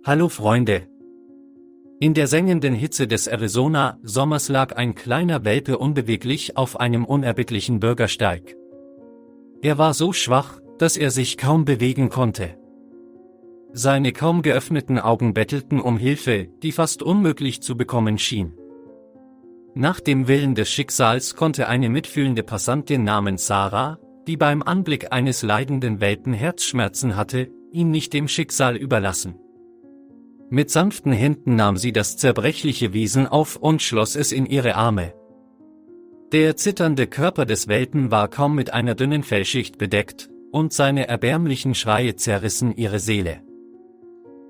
Hallo Freunde! In der sengenden Hitze des Arizona-Sommers lag ein kleiner Welpe unbeweglich auf einem unerbittlichen Bürgersteig. Er war so schwach, dass er sich kaum bewegen konnte. Seine kaum geöffneten Augen bettelten um Hilfe, die fast unmöglich zu bekommen schien. Nach dem Willen des Schicksals konnte eine mitfühlende Passantin namens Sarah, die beim Anblick eines leidenden Welpen Herzschmerzen hatte, ihn nicht dem Schicksal überlassen. Mit sanften Händen nahm sie das zerbrechliche Wesen auf und schloss es in ihre Arme. Der zitternde Körper des Welpen war kaum mit einer dünnen Fellschicht bedeckt, und seine erbärmlichen Schreie zerrissen ihre Seele.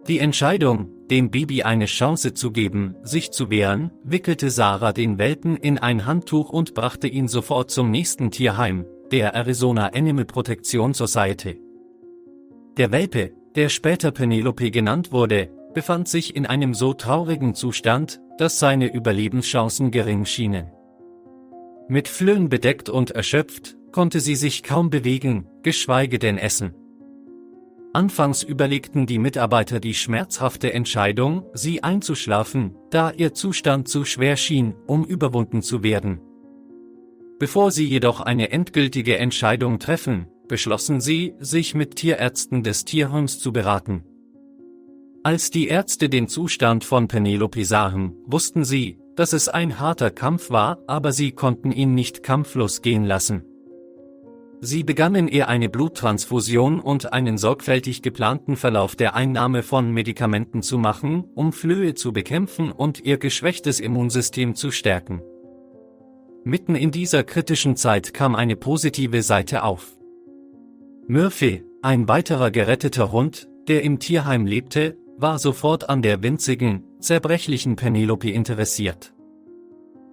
Die Entscheidung, dem Baby eine Chance zu geben, sich zu wehren, wickelte Sarah den Welpen in ein Handtuch und brachte ihn sofort zum nächsten Tierheim, der Arizona Animal Protection Society. Der Welpe, der später Penelope genannt wurde, befand sich in einem so traurigen Zustand, dass seine Überlebenschancen gering schienen. Mit Flöhen bedeckt und erschöpft, konnte sie sich kaum bewegen, geschweige denn essen. Anfangs überlegten die Mitarbeiter die schmerzhafte Entscheidung, sie einzuschlafen, da ihr Zustand zu schwer schien, um überwunden zu werden. Bevor sie jedoch eine endgültige Entscheidung treffen, beschlossen sie, sich mit Tierärzten des Tierheims zu beraten. Als die Ärzte den Zustand von Penelope sahen, wussten sie, dass es ein harter Kampf war, aber sie konnten ihn nicht kampflos gehen lassen. Sie begannen ihr eine Bluttransfusion und einen sorgfältig geplanten Verlauf der Einnahme von Medikamenten zu machen, um Flöhe zu bekämpfen und ihr geschwächtes Immunsystem zu stärken. Mitten in dieser kritischen Zeit kam eine positive Seite auf. Murphy, ein weiterer geretteter Hund, der im Tierheim lebte, war sofort an der winzigen, zerbrechlichen Penelope interessiert.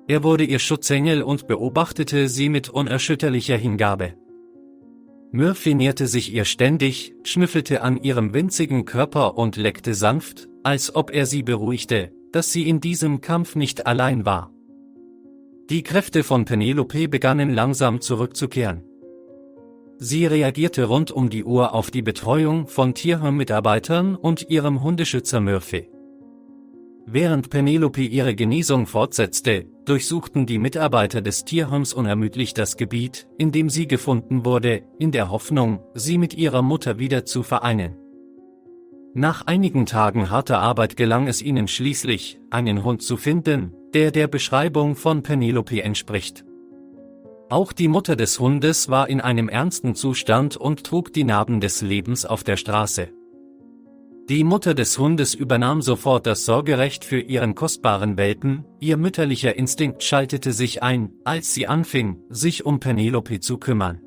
Er wurde ihr Schutzengel und beobachtete sie mit unerschütterlicher Hingabe. Murphy näherte sich ihr ständig, schnüffelte an ihrem winzigen Körper und leckte sanft, als ob er sie beruhigte, dass sie in diesem Kampf nicht allein war. Die Kräfte von Penelope begannen langsam zurückzukehren. Sie reagierte rund um die Uhr auf die Betreuung von Tierheim-Mitarbeitern und ihrem Hundeschützer Murphy. Während Penelope ihre Genesung fortsetzte, durchsuchten die Mitarbeiter des Tierheims unermüdlich das Gebiet, in dem sie gefunden wurde, in der Hoffnung, sie mit ihrer Mutter wieder zu vereinen. Nach einigen Tagen harter Arbeit gelang es ihnen schließlich, einen Hund zu finden, der der Beschreibung von Penelope entspricht. Auch die Mutter des Hundes war in einem ernsten Zustand und trug die Narben des Lebens auf der Straße. Die Mutter des Hundes übernahm sofort das Sorgerecht für ihren kostbaren Welpen, ihr mütterlicher Instinkt schaltete sich ein, als sie anfing, sich um Penelope zu kümmern.